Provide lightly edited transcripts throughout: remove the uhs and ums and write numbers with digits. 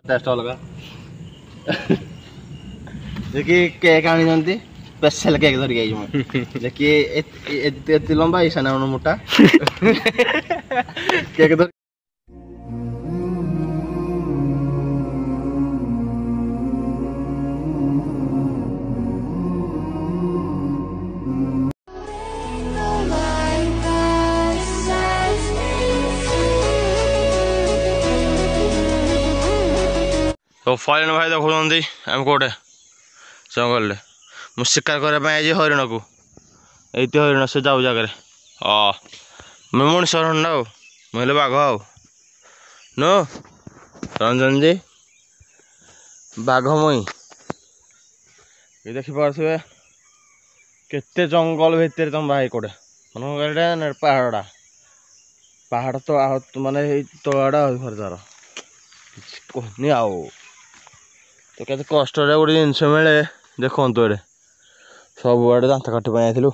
Test अलग देखिए cake आनी स्पेशल केक धरिक आई देखिए एत लंबा ईशान मोटा केक धर तो फाइन भाई देखुं आम कौटे जंगल मुझे शिकार करने हरिण को ये हरिण से जाऊ जगह मैं मनीष हरिण मुझे बाघ आउ नो रंजन जी बाघ मुई ये देखिपे केते जंगल भितर तुम भाई कौटे मन पहाड़ा पहाड़ तो माने तलाड़ा घर तार कहनी आओ तो केते कष्ट गोटे जिनस मिले देखु ये सब आड़े दात काठी आईलु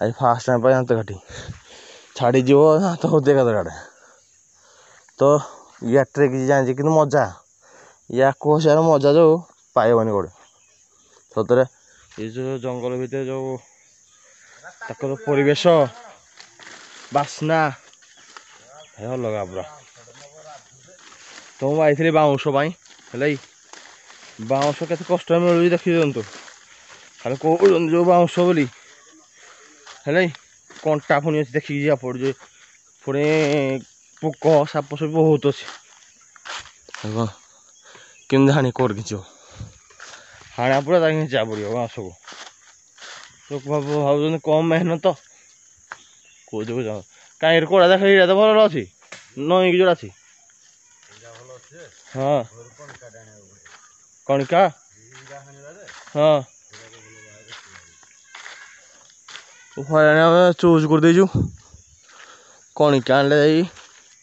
आज फास्ट टाइम दात काठी छाड़ी जीव दात होते आड़े तो या किसी जानी कि मजा या कौशार मजा जो पाइबनी गोटे सतरे ये जो जंगल भितर जो परिवेश बास्ना अलग पूरा तो मुझे आई बाउंश बाउंश के कष्ट मिलूँ देखी दिंतु खाली कौन जो बाउंश बोली है कंटा पुणी अच्छी देखिए जा पड़े पुणी पोक साप सब बहुत अच्छे केमती हाणी कोट खींच हाणा पूरा खींचा पड़ो बाउंश को भाव कम मेहनत कौच को जाओ कहीं कोड़ा देख तो भल अच्छी नई जोड़ा अच्छी हाँ कणिका हाँ हरियाणा चूज कर देचु कणिका आने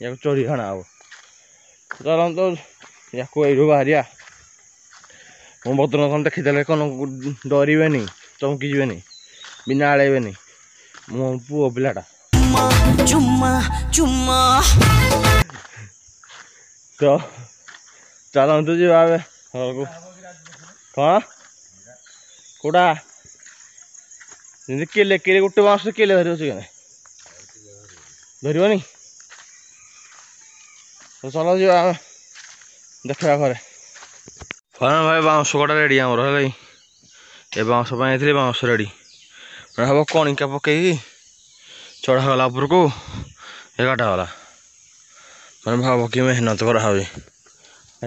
या चोरी खाना हम चल तो या बाहर मो बद्रनाथ देखीदे कौन डरवे चमकी जी बिना आड़े मो पुओ पिलाटा तो चलतु जी घर को कौन कौटा केले केले गोटे बाँस केले धर धरनी तो चलो जी देखा घरे फलाना भाई बाँस कटा रेडी आमर है ये बाँस बाँस रेडी हम कणिका पकई चढ़ागला उपर को ये काटागला मैंने भाव कि मेहनत कराए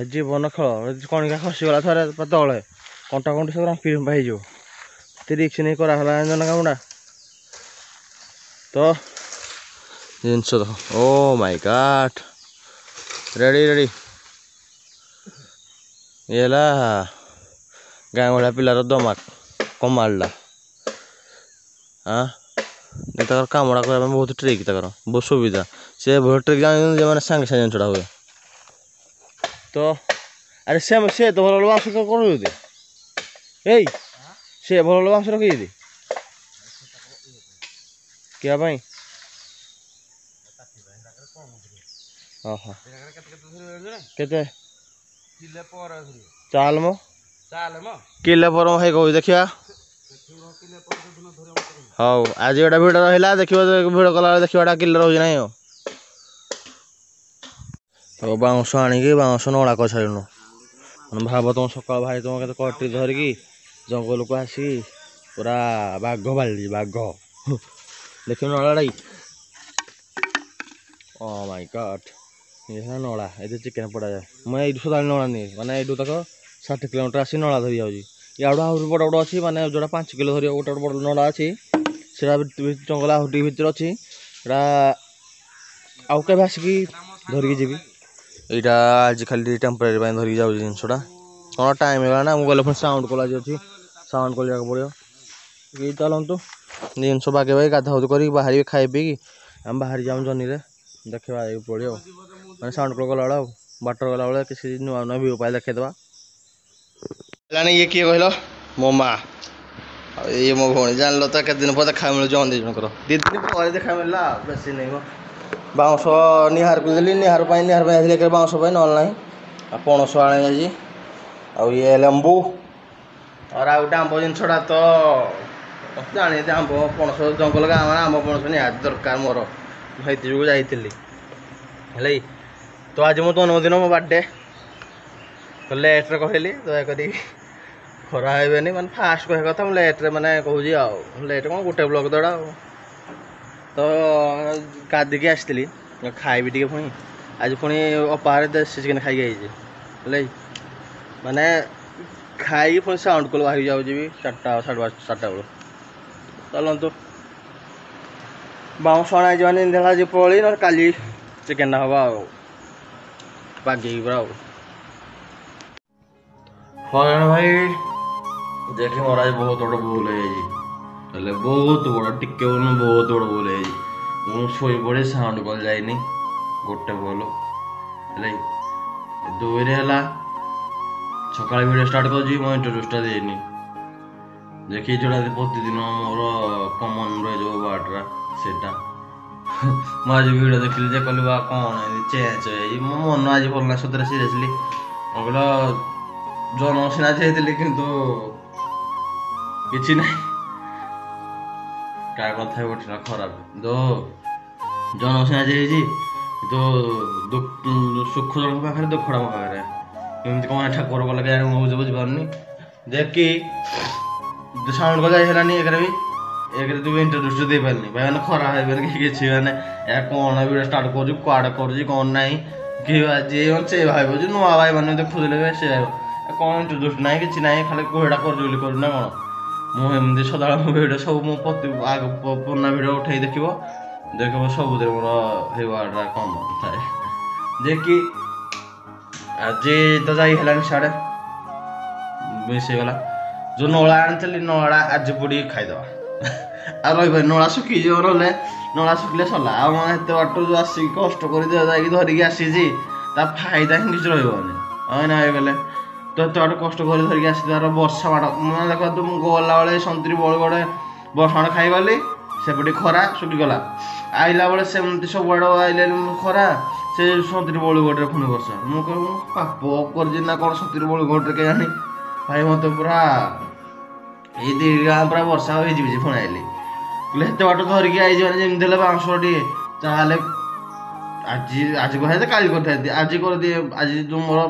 जीवन खेल कणिका खसीगला थे तले कंटा कंटी सब रांपी हो रिक्स नहीं कराला जना कामटा तो जिनस देख oh my God ready ready ये गाँ भाया पिलार दमाक कमालटा हाँ तक कामड़ा करने बहुत ट्रिक तक बहुत सुविधा से बहुत ट्रिक जान मैंने सांगे सांगे जिनसा हुए तो अरे से तो भल बाँस कर से भल बाँस रखी क्या केते चाल मो किले पर भाई कह देखिया हाँ आज गोटे भिड़ रहा देख भिड़ कला देखा किले रोज ना तो बाउंश आणिकी बाउंश नड़ा कर सारूँ भाव तुम सका भाई तुम के कटी धरिकी जंगल को आसी पूरा बाघ बाड़ी बाघ देख नड़ा ओ माय गॉड ये नड़ा ये चिकेन पड़ा जाए मैं ये सदा नड़ा नहीं माने ये तक 60 किलोमीटर आसी नड़ा धरी जाऊँगी याडू आहरी बड़ बड़ अच्छी माने जोड़ा 5 किलो धर गोटे बड़ नड़ा अच्छी से जंगल आहरी भितर अच्छी आउ के आसिकी धरिकी जी यहाँ आज खाली टेम्परेरी धरिकी जाऊँ जिनसा कौन टाइम है ना मुझे फिर साउंड कॉलेज अच्छी साउंड कल पड़ो ये चलतु जिनस बागे बागे गाधा कर बाहर खाई पी आम बाहर जाऊँ जनी देखा पड़ो मैंने साउंड कल गला बाटर गला बेले किसी नुआ नुआ व्यू पाए देखा ये किए कहल मो माँ ये मो भौणी जान लो तो दिन पर देखा मिलूँ जन दी जनकर 2 दिन पर देखा मिलला बेस नहीं बाउंश निहार को देली निहार निहार बाउंश ना ପଣସ ଆଣିଯାଇଛି ଆଉ ଇଏ ଲେମ୍ବୁ ଆଉ ଗୋଟେ ଆମ୍ବ ଜିନିଷଟା ତ ଜାଣିଛି ଆମ୍ବ ପଣସ ଜଙ୍ଗଲ ଗାଁ ମାନେ ଆମ୍ବ ପଣସ ନିହାତି ଦରକାର ମୋର ସେଇଥି ଯୋଗୁଁ ଯାଇଥିଲି ହେଲା ତ ଆଜି ମୋ ଜନ୍ମଦିନ ମୋ ବାର୍ଥଡେ ତ ଲେଟ୍ରେ କହିଲି ଦୟାକରି ଖରା ହେବେନି ମାନେ ଫାଷ୍ଟ କହିବା କଥା ମୁଁ ଲେଟ୍ରେ ମାନେ କହୁଛି ଆଉ ଲେଟ୍ କ'ଣ ଗୋଟେ ବ୍ଲକ୍ ଦଡ଼ା ଆଉ ତ ଗାଧିକି ଆସିଥିଲି ଖାଇବି ଟିକେ ପୁଣି ଆଜି ପୁଣି ଅପାରେ ଦେଶୀ ଚିକେନ୍ ଖାଇକି ଆଇଛି ହେଲା ମାନେ ଖାଇକି ପୁଣି ସାଉଣ୍ଡ କଲ୍ ବାହାରିକି ଯାଉଛି ବି 4ଟା 4:30 ବେଳୁ ଚାଲନ୍ତୁ ବାଉଁଶ ଅଣାଇଛି ମାନେ ଇନ୍ଦିରା ଆଜି ପଳେଇ ନହେଲେ କାଲି ଚିକେନ୍ଟା ହେବ ଆଉ ବାଗେଇକି ପୁରା ଆଉ ହଇରାଣ ଭାଇ ଦେଖି ମୋର ଆଜି ବହୁତ ବଡ଼ ଭୁଲ ହେଇଯାଇଛି ହେଲେ ବହୁତ ବଡ଼ ଟିକେ ଭୁଲ ବହୁତ ବଡ଼ ଭୁଲ ହେଇଯାଇଛି ମୁଁ ଶୋଇପଡ଼ି ସାଉଣ୍ଡ କଲ୍ ଯାଇନି ଗୋଟେ ଭୁଲ ହେଲା ଦୁଇରେ ହେଲା ସକାଳେ ଭିଡ଼ିଓ ଷ୍ଟାର୍ଟ କରୁଛି ମୁଁ ଇଣ୍ଟ୍ରୋଡ୍ୟୁସଟା ଦେଇନି ଦେଖି ଯୋଉଟା ପ୍ରତିଦିନ ମୋର କମନ୍ ରହେ ଯେଉଁ ୱାର୍ଡ଼ଟା ସେଇଟା ମୁଁ ଆଜି ଭିଡ଼ିଓ ଦେଖିଲି ଯେ କହିଲି ବା କ'ଣ ଏମିତି ଚେଞ୍ଜ ହେଇଯାଇଛି ମୋ ମନ ଆଜି ଭଲ ନାହିଁ ସତରେ ସିରିୟସଲି ମୁଁ କହିଲ ଜନ୍ମ ସିନା ଯାଇଥିଲି କିନ୍ତୁ କିଛି ନାହିଁ କାହା କଥା ଗୋଟିନା ଖରାପ ଜନ୍ମ ସିନା ହେଇଛି କିନ୍ତୁ ସୁଖ ଜଣଙ୍କ ପାଖରେ ଦୁଃଖଟା ମୋ ପାଖରେ କେମିତି କ'ଣ ଠାକୁର କଲେ କେଜାଣି ମୁଁ ବୁଝିପାରୁନି ଦେଖି ସାଉଣ୍ଡ କଥା ହେଲାନି ଏକରେ ତୁ ଇଣ୍ଟ୍ରୋଡ୍ୟୁସ୍ ଦେଇପାରିନି ଭାଇ ମାନେ ଖରାପ ହେଇପାରିନି କିଛି ମାନେ ଏହା କ'ଣ ଭିଡ଼ିଓ ଷ୍ଟାର୍ଟ କରୁଛି କୁଆଡ଼େ କରୁଛି କ'ଣ ନାହିଁ କି ଯିଏ ସେ ଭାବିବ ଯେ ନୂଆ ଭାଇ ମାନେ ଦେଖୁଥିଲେ ସେ କ'ଣ ଇଣ୍ଟ୍ରୋଡ୍ୟୁସ୍ ନାହିଁ କିଛି ନାହିଁ ଖାଲି କୁହଟା କରୁଛି ବୋଲି କରୁଛି ନା କ'ଣ ମୁଁ ଏମିତି ସଦାବେଳେ ମୋ ଭିଡ଼ିଓ ସବୁ ମୁଁ ପୁରୁଣା ଭିଡ଼ିଓ ଉଠେଇ ଦେଖିବ ସବୁଥିରେ ମୋର ହେଇ ୱାର୍ଡ଼ଟା କମ୍ ଥାଏ ଯେ କି ଆଜି ତ ଯାଇ ହେଲାନି ସିଆଡ଼େ ମିସ୍ ହେଇଗଲା ଯେଉଁ ନଳା ଆଣିଥିଲି ନଳା ଆଜି ପୋଡ଼ିକି ଖାଇଦେବା ଆଉ ରହିପାରି ନଳା ଶୁଖିଯିବ ନହେଲେ ନଳା ଶୁଖିଲେ ସରିଲା ଆଉ ମୁଁ ଏତେ ବାଟରୁ ଯେଉଁ ଆସିକି କଷ୍ଟ କରି ଯାଇକି ଧରିକି ଆସିଛି ତା ଫାଇଦା ହିଁ କିଛି ରହିବନି ହଁ ନା ହେଇଗଲେ ତ ଏତେ ବାଟ କଷ୍ଟ କରି ଧରିକି ଆସିଥିବାର ବର୍ଷା ବାଟ ମାନେ ଦେଖନ୍ତୁ ମୁଁ ଗଲାବେଳେ ସନ୍ତୁରି ବଳଗଡ଼େ ବର୍ଷା ବାଟ ଖାଇଗଲି ସେପଟେ ଖରା ଶୁଖିଗଲା ଆଇଲା ବେଳେ ସେମିତି ସବୁଆଡ଼ ଆଇଲେ ଖରା ସେ ସନ୍ତୁରି ବଳଗଡ଼ରେ ପୁଣି ବର୍ଷା ମୁଁ କହିବି ମୁଁ ପାପ କରିଛି ନା କ'ଣ ସନ୍ତୁରି ବଳଗଡ଼ରେ କେଜାଣି ଭାଇ ମୋତେ ପୁରା ଏଇ 2 ଗାଁ ପୁରା ବର୍ଷା ହେଇଯିବି ପୁଣି ଆଇଲି କହିଲେ ଏତେ ବାଟ ଧରିକି ଆଇଛି ମାନେ ଯେମିତି ହେଲେ ବାଉଁଶ ଟିକେ ତାହେଲେ ଆଜି କହିଥାନ୍ତି କାଲି କରିଥାନ୍ତି ଆଜି କରିଦିଏ ଆଜି ଯେଉଁ ମୋର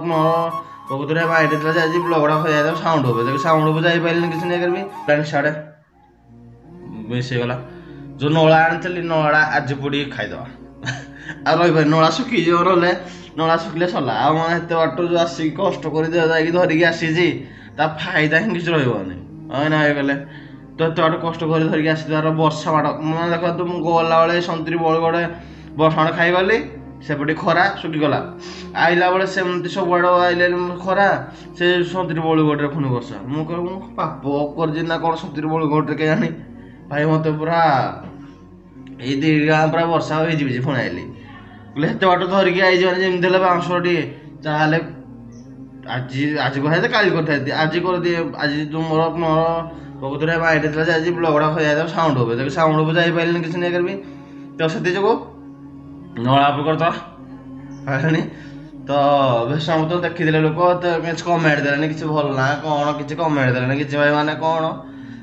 ପ୍ରକୃତରେ ମାଇଣ୍ଡ ଥିଲା ଯେ ଆଜି ବ୍ଲଗ୍ଟା ଖୋଇଯାଇଥିବ ସାଉଣ୍ଡ ହେବ ଦେଖି ସାଉଣ୍ଡ ହେବ ଯାଇପାରିଲିନି କିଛି ନେଇ କରିବି ପ୍ଲାନ୍ ସିଆଡ଼େ ମିସ୍ ହେଇଗଲା ଯେଉଁ ନଳା ଆଣିଥିଲି ନଳା ଆଜି ପୋଡ଼ିକି ଖାଇଦେବା ଆଉ ରହିପାରି ନଳା ଶୁଖିଯିବ ନହେଲେ ନଳା ଶୁଖିଲେ ସରିଲା ଆଉ ମୁଁ ଏତେ ବାଟରୁ ଯେଉଁ ଆସିକି କଷ୍ଟ କରି ଯାଇକି ଧରିକି ଆସିଛି ତା ଫାଇଦା ହିଁ କିଛି ରହିବନି ହଁ ନା ହେଇଗଲେ ତ ଏତେ ବାଟ କଷ୍ଟ କରି ଧରିକି ଆସିଥିବାର ବର୍ଷା ବାଟ ମାନେ ଦେଖନ୍ତୁ ମୁଁ ଗଲାବେଳେ ସନ୍ତୁରି ବଳଗଡ଼େ ବର୍ଷା ବାଟ ଖାଇଗଲି ସେପଟେ ଖରା ଶୁଖିଗଲା ଆଇଲା ବେଳେ ସେମିତି ସବୁଆଡ଼ ଆଇଲେ ଖରା ସେ ସନ୍ତୁରି ବଳଗଡ଼ରେ ପୁଣି ବର୍ଷା ମୁଁ କହିବି ମୁଁ ପାପ କରିଛି ନା କ'ଣ ସନ୍ତୁରି ବଳଗଡ଼ରେ କେଜାଣି ଭାଇ ମୋତେ ପୁରା ଏଇ 2 ଗାଁ ପୁରା ବର୍ଷା ହେଇଯିବି ପୁଣି ଆଇଲି କହିଲେ ଏତେ ବାଟ ଧରିକି ଆଇଛି ମାନେ ଯେମିତି ହେଲେ ବାଉଁଶ ଟିକେ ତାହେଲେ ଆଜି କହିଥାନ୍ତି କାଲି କରିଥାନ୍ତି ଆଜି କରିଦିଏ ଆଜି ଯେଉଁ ମୋର ପ୍ରକୃତରେ ମାଇଣ୍ଡ ଥିଲା ଯେ ଆଜି ବ୍ଲଗ୍ଟା ଖୋଇଯାଇଥିବ ସାଉଣ୍ଡ ହେବ ଦେଖି ସାଉଣ୍ଡ ହେବ ଯାଇପାରିଲିନି କିଛି ନେଇ କରିବି ତ ସେଥି ଯୋଗୁଁ ନଳା ଉପରେ କରିଦେବା ହେଲାଣି ତ ବେଶ ସମୟ ତ ଦେଖିଥିଲେ ଲୋକ ତ କିଛି କମେଣ୍ଟ ଦେଲେନି କିଛି ଭଲ ନା କ'ଣ କିଛି କମେଣ୍ଟ ଦେଲେନି କିଛି ଭାଇ ମାନେ କ'ଣ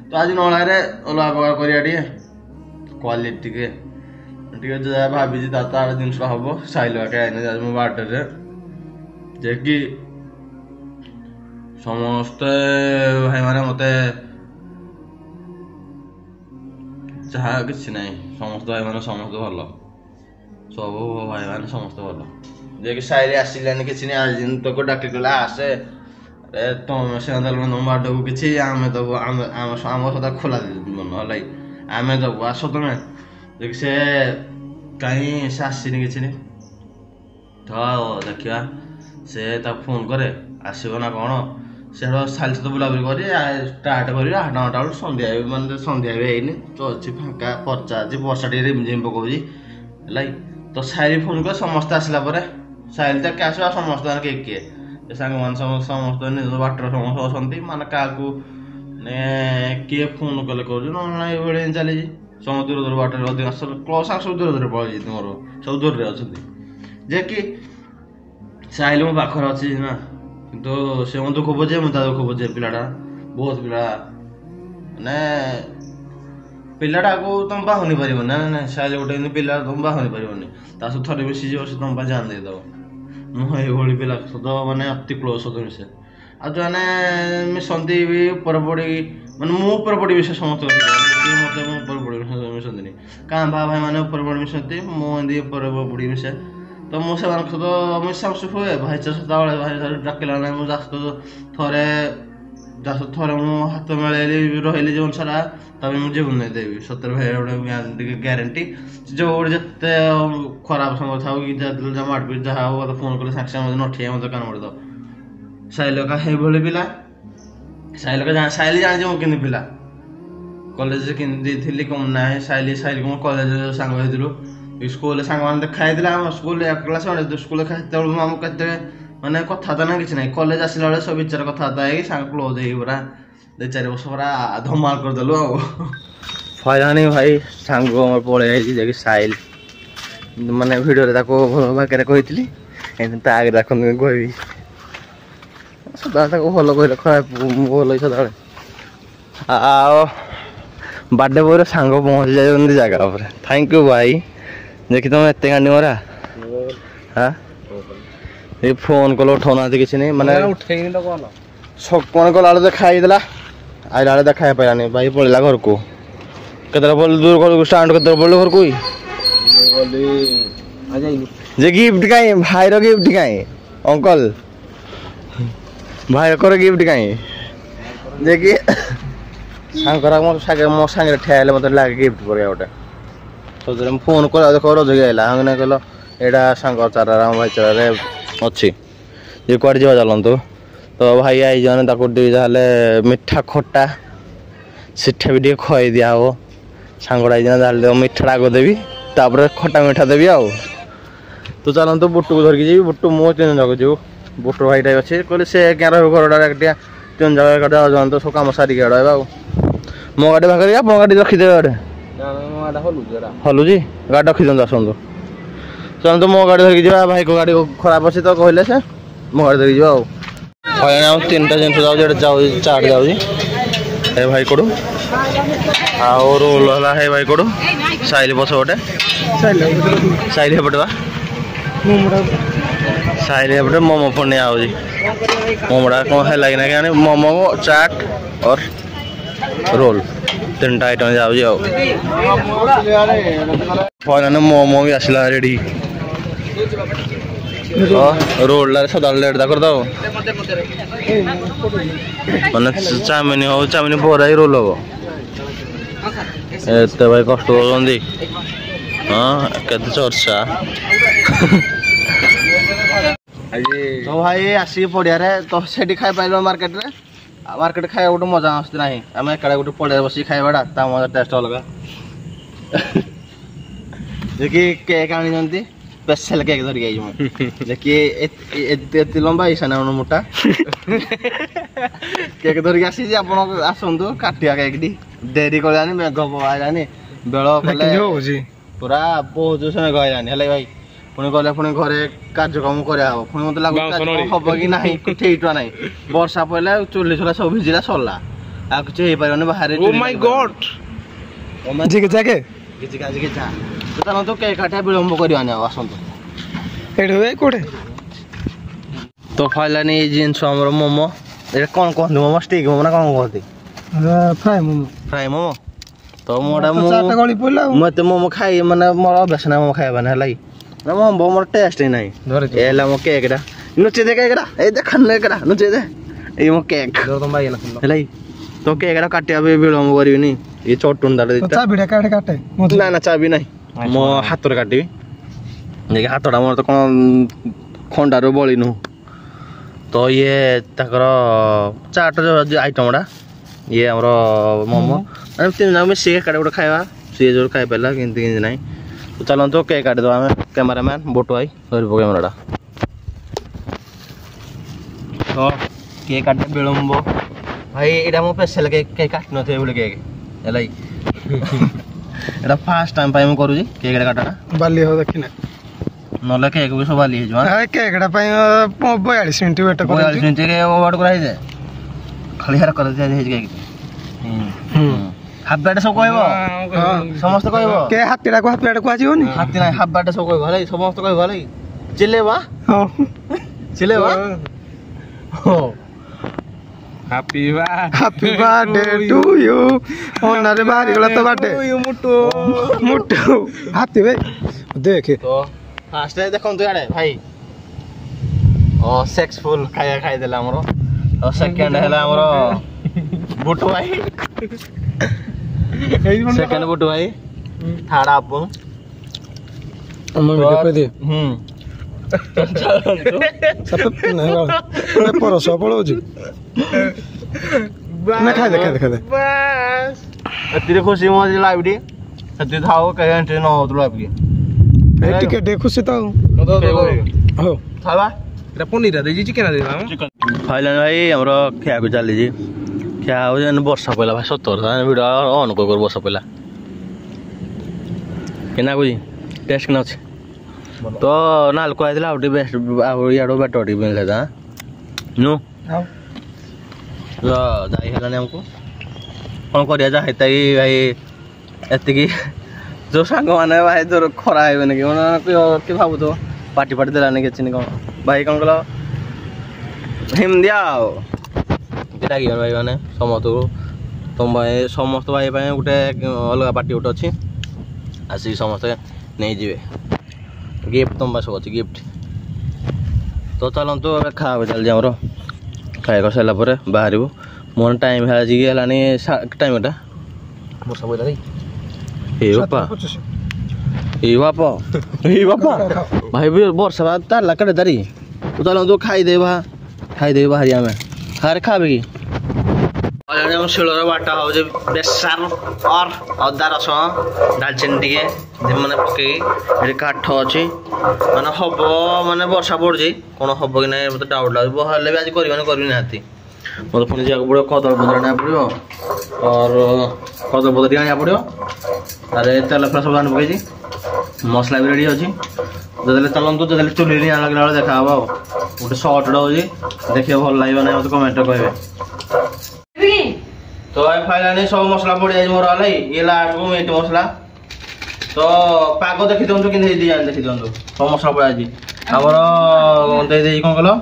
ତ ଆଜି ନଳାରେ ଅଲଗା ପ୍ରକାର କରିବା ଟିକେ କ୍ୱାଲିଟି ଟିକେ ଯାହା ଭାବିଛି ତାର ଜିନିଷଟା ହେବ ସାଇଲ ବାକେ ଆଇନି ମୋ ବାର୍ଥଡେରେ ଯେ କି ସମସ୍ତେ ଭାଇମାନେ ମୋତେ ଯାହା କିଛି ନାହିଁ ସମସ୍ତେ ଭାଇମାନେ ସମସ୍ତେ ଭଲ ସବୁ ଭାଇମାନେ ସମସ୍ତେ ଭଲ ଯେ କି ସାଇରେ ଆସିଲାନି କିଛି ନାହିଁ ଆଜି ତକୁ ଡାକି କହିଲା ଆସେ ଆରେ ତମେ ସିନା ଦେଲ ତମ ବାର୍ଥଡେକୁ କିଛି ଆମେ ଦେବୁ ଆମ ସଦା ଖୋଲା ମନ ହେଲା ଆମେ ଦେବୁ ଆସ ତମେ ଯେ କି ସେ କାହିଁ ସେ ଆସିନି କିଛି ନାହିଁ ତ ଦେଖିବା ସେ ତାକୁ ଫୋନ୍ କରେ ଆସିବ ନା କ'ଣ ସେଟା ସାଲି ସହିତ ବୁଲାବୁଲି କରି ଷ୍ଟାର୍ଟ କରି 8-9ଟା ବେଳକୁ ସନ୍ଧ୍ୟା ବି ହେଇନି ତ ଅଛି ଫାଙ୍କା ପର୍ଚା ଅଛି ବର୍ଷା ଟିକେ ରିମଝିମ୍ ପକାଉଛି ହେଲା ତ ସାଇଲି ଫୋନ୍ କରି ସମସ୍ତେ ଆସିଲା ପରେ ସାଇଲି ତ ଆସିବା ସମସ୍ତେ ମାନେ କିଏ ସାଙ୍ଗମାନେ ସମସ୍ତେ ନିଜ ବାଟରେ ସମସ୍ତେ ଅଛନ୍ତି ମାନେ କାହାକୁ ମାନେ କିଏ ଫୋନ୍ କଲେ କରୁଛି ନହେଲେ ନାହିଁ ଏଇଭଳି ଚାଲିଛି ସମସ୍ତେ ଦୂର ବାଟରେ ଅଧିକାଂଶ କ୍ଲୋଜ୍ ସାଙ୍ଗ ସବୁ ଦୂରରେ ପଳେଇଛି ମୋର ସବୁ ଦୂରରେ ଅଛନ୍ତି ଯେ କି ସାହିଲ ମୋ ପାଖରେ ଅଛି ନା କିନ୍ତୁ ସେ ମୋ ଦୁଃଖ ବୁଝେ ମୁଁ ତା ଦୁଃଖ ବୁଝେ ପିଲାଟା ବହୁତ ପିଲା ମାନେ ପିଲାଟାକୁ ତମେ ବାହୁନି ପାରିବନି ନା ନା ସାହିଲ ଗୋଟେ ଏମିତି ପିଲା ତମେ ବାହୁନି ପାରିବନି ତା ସହିତ ଥରେ ମିଶିଯିବ ସେ ତମ ପାଇଁ ଜାନ ଦେଇଦବ ମୁଁ ଏଇଭଳି ପିଲା ସହିତ ମାନେ ଅତି କ୍ଲୋଜ ସହିତ ମିଶେ ଆଉ ଯେଉଁମାନେ ମିଶନ୍ତି ବି ଉପରେ ପଡ଼ି ମାନେ ମୁଁ ଉପରେ ପଡ଼ି ମିଶେ ସମସ୍ତଙ୍କ ମୋତେ ମୁଁ ଉପରେ ପଡ଼ି ମିଶନ୍ତିନି କାଁ ଭାଇ ମାନେ ଉପରେ ପଡ଼ି ମିଶନ୍ତି ମୁଁ ଏମିତି ଉପରେ ପଡ଼ି ମିଶେ ତ ମୁଁ ସେମାନଙ୍କ ସହିତ ମିଶାମିଶି ହୁଏ ଭାଇଚାରା ସଦାବେଳେ ଭାଇଚାରା ଡାକିଲା ନାହିଁ ମୁଁ ଥରେ ମୁଁ ହାତ ମିଳେଇଲି ରହିଲି ଜୀବନ ସାରା ତାପରେ ମୁଁ ଜୀବନ ନେଇଦେବି ସତରେ ଭାଇ ଗୋଟେ ଗ୍ୟାରେଣ୍ଟି ଯୋଉଠି ଯେତେ ଖରାପ ସମୟ ଥାଉ କି ଯାହା ମାଡ଼ପିଟ ଯାହା ହଉ ମୋତେ ଫୋନ୍ କଲେ ସାଙ୍ଗେ ସାଙ୍ଗେ ନଠିଆ ମୋତେ କାନ ମୋଡ଼ିଦବ ସାହିଲକା ସେଇଭଳି ପିଲା ସାହିଲ ଜାଣିଛି ମୁଁ କେମିତି ପିଲା କଲେଜରେ କେମିତି ଥିଲି କଣ ନାହିଁ ସାହିଲକୁ ମୁଁ କଲେଜରେ ସାଙ୍ଗ ହେଇଥିଲୁ ସ୍କୁଲରେ ସାଙ୍ଗମାନେ ଦେଖା ହେଇଥିଲା ଆମ ସ୍କୁଲରେ ଏକ କ୍ଲାସ୍ ସ୍କୁଲରେ ସେତେବେଳକୁ ଆମକୁ କେତେ ମାନେ କଥାବାର୍ତ୍ତା ନା କିଛି ନାହିଁ କଲେଜ ଆସିଲା ବେଳେ ସବୁ ବିଚାର କଥାବାର୍ତ୍ତା ହେଇକି ସାଙ୍ଗ କ୍ଲୋଜ୍ ହେଇକି ପୁରା 2-4 ବର୍ଷ ପୁରା ଧମାଲ କରିଦେଲୁ ଆଉ ଫଇରାନି ଭାଇ ସାଙ୍ଗ ମୋର ପଳେଇ ଯାଇଛି ଯାଇକି ସାହିଲ ମାନେ ଭିଡ଼ିଓରେ ତାକୁ ଭଲ ଭାବରେ କହିଥିଲି ଏମିତି ତା ଆଗରେ ଦେଖନ୍ତୁ କହିବି ସଦାବେଳେ ତାକୁ ଭଲ କହିଲେ ଖରାପ ଭଲ ସଦାବେଳେ ଆଉ ବାର୍ଥଡେ ବୟର ସାଙ୍ଗ ପହଞ୍ଚି ଯାଇଛନ୍ତି ଜାଗା ଉପରେ ଥ୍ୟାଙ୍କ ୟୁ ଭାଇ ଦେଖି ତମେ ଏତେ କାଣ୍ଡି ମରା ହଁ ଏ ଫୋନ୍ କଲ ଉଠାଉନାହାନ୍ତି କିଛି ନାହିଁ ମାନେ ଉଠେଇନି ତ କଲ କ'ଣ କଲା ବେଳେ ଦେଖା ହେଇଥିଲା ଆଇଲା ବେଳେ ଦେଖା ହେଇପାରିଲାନି ଭାଇ ପଳେଇଲା ଘରକୁ କେତେବେଳେ ପଡ଼ିଲୁ ଦୂର ଘରକୁ ଷ୍ଟାଣ୍ଡ କେତେବେଳେ ପଡ଼ିଲୁ ଘରକୁ ଯେ ଗିଫ୍ଟ କାହିଁ ଭାଇର ଗିଫ୍ଟ କାହିଁ ଅଙ୍କଲ ଭାଇଙ୍କର ଗିଫ୍ଟ କାହିଁ ଯେ କି ସାଙ୍ଗର ମୋ ସାଙ୍ଗରେ ଠିଆ ହେଲେ ମୋତେ ଲାଗେ ଗିଫ୍ଟ ପଡ଼ିଆ ଗୋଟେ ସତରେ ମୁଁ ଫୋନ୍ କଲା ଦେଖ ରଜକି ଆଇଲା ହଁ ନାଇଁ କହିଲ ଏଇଟା ସାଙ୍ଗ ଚାରାରେ ଆମ ଭାଇଚାରାରେ ଅଛି ଯେ କୁଆଡ଼େ ଯିବା ଚାଲନ୍ତୁ ତ ଭାଇ ଆଇଛି ମାନେ ତାକୁ ଟିକେ ଯାହେଲେ ମିଠା ଖଟା ସେଠା ବି ଟିକେ ଖୁଆଇ ଦିଆହେବ ସାଙ୍ଗଟା ଆଇଛି ନା ଯାହେଲେ ମିଠାଟା ଆଗ ଦେବି ତାପରେ ଖଟା ମିଠା ଦେବି ଆଉ ତ ଚାଲନ୍ତୁ ବୁଟୁକୁ ଧରିକି ଯିବି ବୁଟୁ ମୁଁ 3 ଜଣକୁ ଯିବୁ ବୁଟୁ ଭାଇଟା ଅଛି କହିଲେ ସେ ଆଜ୍ଞା ରହିବ ଘରଟା ଟିକେ 3 ଜଣ ଏକାଠି ଯାଆନ୍ତୁ ସବୁ କାମ ସାରିକି ରହିବା ଆଉ ମୋ ଗାଡ଼ି ପାଖରେ ମୋ ଗାଡ଼ି ରଖିଦେବେ ଗୋଟେ ହଲୁଛି ଗାଡ଼ି ରଖିଦିଅନ୍ତୁ ଆସନ୍ତୁ ଚାଲନ୍ତୁ ମୋ ଗାଡ଼ି ଧରିକି ଯିବା ଭାଇଙ୍କ ଗାଡ଼ି ଖରାପ ଅଛି ତ କହିଲେ ସେ ମୋ ଗାଡ଼ି ଧରିକି ଯିବା ଆଉ ହଇରାଣ ଆଉ 3ଟା ଜିନିଷ ଯାଉଛି ଏଠି ଯାଉଛି ଚାଟ୍ ଯାଉଛି ହେ ଭାଇ କୋଡ଼ୁ ଆଉ ରୋଲ୍ ହେଲା ହେ ଭାଇ କୋଡ଼ୁ ସାଇଲି ପଛ ଗୋଟେ ସାଇଲି ହେପଟେ ବା ସାଇଲି ହେପଟେ ମୋମୋ ପୁଣି ନିଆ ହେଉଛି ମୋମୋଟା କ'ଣ ହେଲା କି ନା କେଜାଣି ମୋମୋ ଚାଟ୍ और ରୋଲ୍ 3ଟା ଆଇଟମ୍ ଯାଉଛି ଆଉ ଫଇରାଣ ମୋମୋ ବି ଆସିଲା ରେଡ଼ି ରୋଲ୍ଟାରେ ସଦାବେଳେ ଲେଟ୍ କରିଦେବ ମାନେ ଚାଉମିନ ହଉ ଚାଉମିନ ବରା ହିଁ ରୋଲ୍ ହବ ଏତେ ଭାଇ କଷ୍ଟ କରୁଛନ୍ତି ହଁ କେତେ ଚର୍ଚ୍ଚା ତ ଭାଇ ଆସିକି ପଡ଼ିଆରେ ତ ସେଠି ଖାଇପାରିଲ ମାର୍କେଟରେ ମାର୍କେଟ ଖାଇବା ଗୋଟେ ମଜା ଆସୁଛି ନାହିଁ ଆମେ ଏକାଡ଼େ ଗୋଟେ ପଡ଼ିଆରେ ବସିକି ଖାଇବାଟା ତା ମଜା ଟେଷ୍ଟ ଅଲଗା ଯେ କି କେକ୍ ଆଣିଛନ୍ତି ସ୍ପେଶାଲ କେକ୍ ଧରିକି ଆଇଛି ମୁଁ ଦେଖି ଏତେ ଲମ୍ବା ହେଇସାନ ମୋଟା କେକ୍ ଧରିକି ଆସିଛି ଆପଣ ଆସନ୍ତୁ କାଟିବା କେକ୍ଟି ଡେରି କଲାନି ମେଘ ଆଇଲାନି ବେଳ କଲେ ପୁରା ବହୁତ ମେଘ ଆଇଲାନି ହେଲେ ଭାଇ ପୁଣି ଗଲେ ପୁଣି ଘରେ କାର୍ଯ୍ୟକ୍ରମ କରିବା ହବ ପୁଣି ମତେ ଲାଗୁଛି ହବ କି ନାହିଁ ଠିକ ନାହିଁ ବର୍ଷା ପଇଲା ଚୁଲି ଚୁଲା ସବୁ ଭିଜିଲା ସରିଲା ଆଉ କିଛି ହେଇପାରିବନି ବାହାରେ ଚାଲନ୍ତୁ କେକ୍ କାଟିବା ବିଳମ୍ବ କରିବାନି ଆଉ ଆସନ୍ତୁ କୋଉଠି ତ ଫାଇଲାନି ଏଇ ଜିନିଷ ଆମର ମୋମୋ ଏଇଟା କ'ଣ କୁହନ୍ତି ମୋମୋ ଷ୍ଟିକ୍ ମୋମୋ ନା କ'ଣ କୁହନ୍ତି ଫ୍ରାଏ ମୋମୋ ତ ମୋଟା ମୁଁ ଏତେ ମୋମୋ ଖାଇ ମାନେ ମୋର ଅଭ୍ୟାସ ନାହିଁ ମୋମୋ ଖାଇବା ପାଇଁ ହେଲା କି ନା ମୋମୋ ମୋର ଟେଷ୍ଟ ହିଁ ନାହିଁ ଏ ହେଲା ମୋ କେକ୍ଟା ନୁଚେଇ ଦେ କେକ୍ଟା ଏଇ ଦେଖ କେକ୍ଟା ନୁଚେଇ ଦେ ଏଇ ମୋ କେକ୍ ହେଲା କି ତ କେକ୍ଟା କାଟିବା ପାଇଁ ବିଳମ୍ବ କରିବିନି ଏ ଚଟୁଣଟା ନା ଚାବି ନାହିଁ ମୋ ହାତରେ କାଟିବି ଯାଇକି ହାତଟା ମୋର ତ କ'ଣ ଖଣ୍ଡାରୁ ବଳି ନୁହଁ ତ ଇଏ ତାଙ୍କର ଚାଟ ଯେଉଁ ଆଇଟମ୍ଟା ଇଏ ଆମର ମୋମୋ ଆମେ 3 ଜଣ ମିଶିକି ଏକାଡ଼େ ଗୋଟେ ଖାଇବା ସିଏ ଯେଉଁ ଖାଇପାରିଲା କେମିତି କେମିତି ନାହିଁ ତ ଚାଲନ୍ତୁ କେକ୍ କାଟିଦେବା ଆମେ କ୍ୟାମେରାମ୍ୟାନ୍ ବୋଟ ଭାଇ ଧରିବ କ୍ୟାମେରାଟା ତ କେକ୍ କାଟିବା ବିଳମ୍ବ ଭାଇ ଏଇଟା ମୋ ସ୍ପେଶାଲ କେକ୍ କାଟିନଥିବେ ବୋଲି କେକ୍ ହେଲା ଏଇଟା ଫାର୍ଷ୍ଟ ଟାଇମ୍ ପାଇଁ ମୁଁ କରୁଛି କେକ୍ଟା କାଟଟା ବାଲି ହଉ ଦେଖିନା नले केक भी सब आली हेजो हां केकड़ा पई 42 मिनिट वेट कर 42 मिनिट के वेट कराई दे खाली हर कर दे हेज केक हाफ बैट सब कहबो समस्त कहबो के हाथीडा को आजीवनी हाथी ना हाफ बैट सब कहबो हले समस्त कहबो हले चिलेबा हां चिलेबा हो हैप्पी बर्थडे टू यू ओनरे बाहरी गला तो बर्थडे यू मुट्टू हाथी भाई देख तो फास्ट देखो तो याडे भाई ओ सक्सेसफुल खाई देला हमरो और सेकंड हैला हमरो बुटू भाई सेकंड बुटू भाई थर्ड आपन हम वीडियो पे दे सब नहीं परस पड़ो जी मैं खा दे बस अति खुशी मो लाइव डी अति थाओ कहे एंट्री न हो तो लाइव की ए टिकट दे खुशी तो हो थाबा एटा पनीर दे जी चिकन दे चिकन फाइनल भाई हमरो खिया को चली जी क्या हो जन वर्षा पहला भाई 70 वीडियो ऑन कर वर्षा पहला केना को जी टेस्ट न अछि तो नाल को आइला आउटी बेस्ट याडो बेटोटी मिलले दा नो हां तो जाई हलाने हमको कोन करिया जा हेताई भाई एति की जो सांग माने भाई जो खरा आइबे ने के भाबु तो पार्टी देला ने के चिनी कोन भाई कोन कलो हिम दियाओ केटा की भाई माने समस्त तुम भाई समस्त भाई भाई गुटे अलग पार्टी उठ अछि आसी समस्त नै जिवे गिफ्ट तुम बस अछि गिफ्ट तो चलन तो खा चल जा हमरो खाइ कर सला परे बाहरिबो मोन टाइम है जी गेलानी टाइम एटा वर्षा बोला रे ए बापा भाई भी वर्षा बाद तार लकड़े दरी तो चलन तो खाई दे बाहरिया में खारे खाबे की और हम शिलोर बाटा हो जे बेसार और अदा रस दालचीनी टिके माने पके एडी काठ अछि माने हबो माने वर्षा पड़ जे कोन हबो कि नै मते डाउट लागबो हले भी आज करबी नाती मते पुनी जाक बडो कदर बदर ना पड़ियो और कदर बदर आनिया पड़ियो अरे तेल फ्रेश बन पके जी मसला भी रेडी अछि जदले चलन तो जदले चुली नि लागला वाला देखा हबो गोटे शॉर्ट डो जी देखियो भल लागियो नै मते कमेंट कहबे तो फाइनली सब मसला पड़ जाए मोर हलै ये लास्ट को मीट मसला तो पागो देखि दंतु कि दिया देखि दंतु सब मसला पड़ जाए हमर दे दे कोन कलो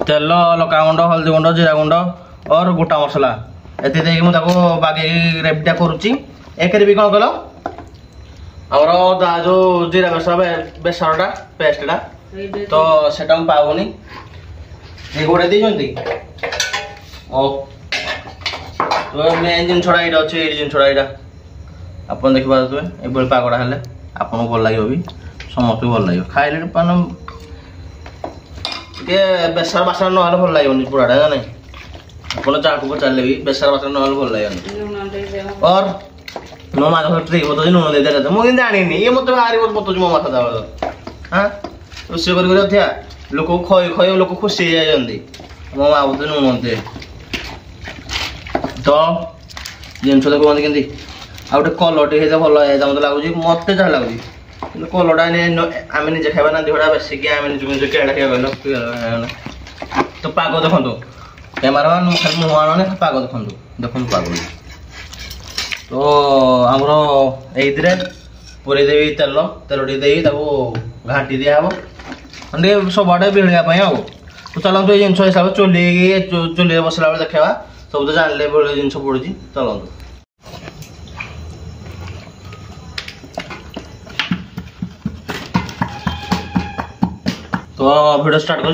तेल लका गुंड हल्दी गुंड जीरा गुंड और गोटा मसला एते देई मु ताको बागे रेपटा करूची एकरे भी कोन कलो हमर दा जो जीरा बेसरटा पेस्टटा तो सेटा हम पावनी ए गोडे दै जंती ओ तो मेन जिन छोड़ा इडा अछि जिन छोड़ा इडा अपन देखि बात तुए ए बेल पागडा हले आपन भल लागियो भी समस्त भल लागियो खाइले पान के बेसर बासन न हले भल लागियो नि पुराडा नै अपन चाकू को चलले भी बेसर बासन न हले भल लागियो और नो मा तो ट्री तो नुन दे दे मु जानि नि ये मत भारी मत जो माथा दाव हां उसे कर थिया लोक खय लोक खुशी जाय जंदी मो मा बुत नुन दे तो जिन देखो कहते केंदी आ गोटे कलरटे हे भल है मत लगुच मत जहाँ लगुच कलरटा आम निजे खावा ना देहटा बेस आम निजे केड़ा खावा कहल तो पाग देखु कैमेरा मैन खाली मुह आने पाग देखु पाग तो आमर ये पूरे देवी तेल टे घाटी दिहब सब आड़े बिड़ा आ तो चलते ये जिन हिसाब से चुली बसला बेले देखा सब तो जानले बड़े जिन पड़ी चलतु तो वीडियो स्टार्ट कर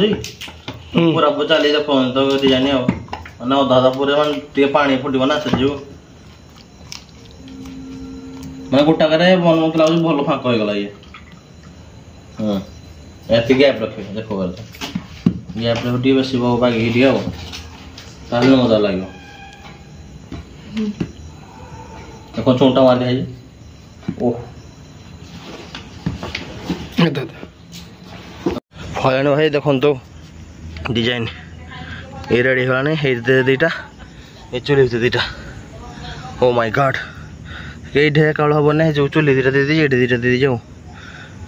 पूरा चली देखो तो डिजाइन ना अधा अधा पूरे टे पानी फुटब ना सजी मैं गोटा बन मत लगे भल फाँक हो गला ये एति गैप रखे देखो गैप रखे बेस बागी टे ताहले मजा लगे देखो चोटा मार दिया ओह फलाने भाई देखो तो डिजाइन ये रेडी होने दीटा ये चुली दीटा ओ माय गॉड ये ढेर काल हम ना जो चुली दीटा दे दी दीटा दे जाओ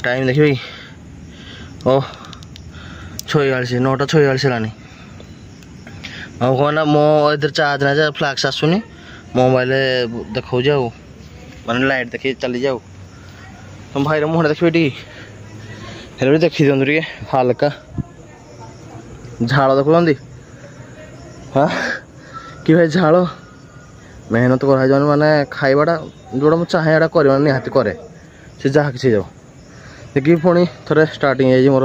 टाइम देखिए ଓ 46 9ଟା 46 ହେଲାଣି ଆଉ କ'ଣ ନା ମୋ ଏଥିରେ ଚାର୍ଜ ନାହିଁ ଯେ ଫ୍ଲାକ୍ସ ଆସୁନି ମୋବାଇଲରେ ଦେଖାଉଛି ଆଉ ମାନେ ଲାଇଟ୍ ଦେଖି ଚାଲିଛି ଆଉ ତମ ଭାଇର ମୁହଁଟା ଦେଖିବେ ଟିକେ ହେଲେ ବି ଦେଖିଦିଅନ୍ତୁ ଟିକେ ହାଲକା ଝାଳ ଦେଖୁଛନ୍ତି ହଁ କି ଭାଇ ଝାଳ ମେହନତ କରାଯାଉନି ମାନେ ଖାଇବାଟା ଯେଉଁଟା ମୁଁ ଚାହେଁ ଏଇଟା କରିବା ନିହାତି କରେ ସେ ଯାହା କିଛି ଯାଉ देखिए पुणी थे स्टार्टिंग है मोर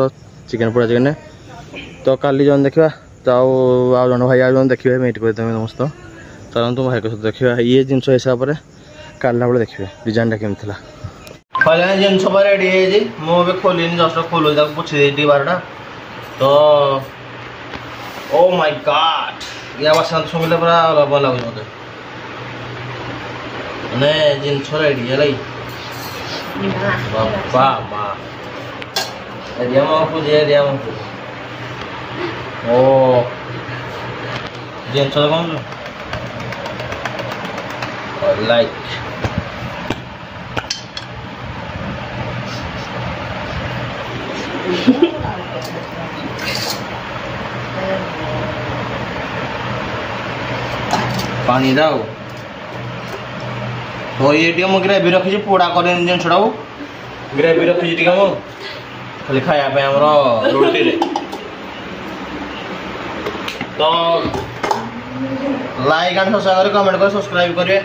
चिकेन पोड़ा चिकेन तो काली जन देखा जाओ आउ जन भाई आज देखिए मीट कर समस्त चलते भाई सहित देखा ये जिनस हिसाब से काला बेले देखिए डिजाइन केमी था जिन सब रेडी है मुझे खोलि जस्ट खोल पूछी बारटा तो ओ माय गॉड या बास शुणिले पूरा अलग लगे मत मैंने जिनस रेडी है बापा माँ एरिया में पूजे एरिया में ओ जिनस कौन लाइक पानी दाओ तो ये ग्रेवी रखी पोड़ा कर जिनसा ग्रेवी रखी खाली खाया रोटी रे तो लाइक एंड कमेंट कर सब्सक्राइब करें।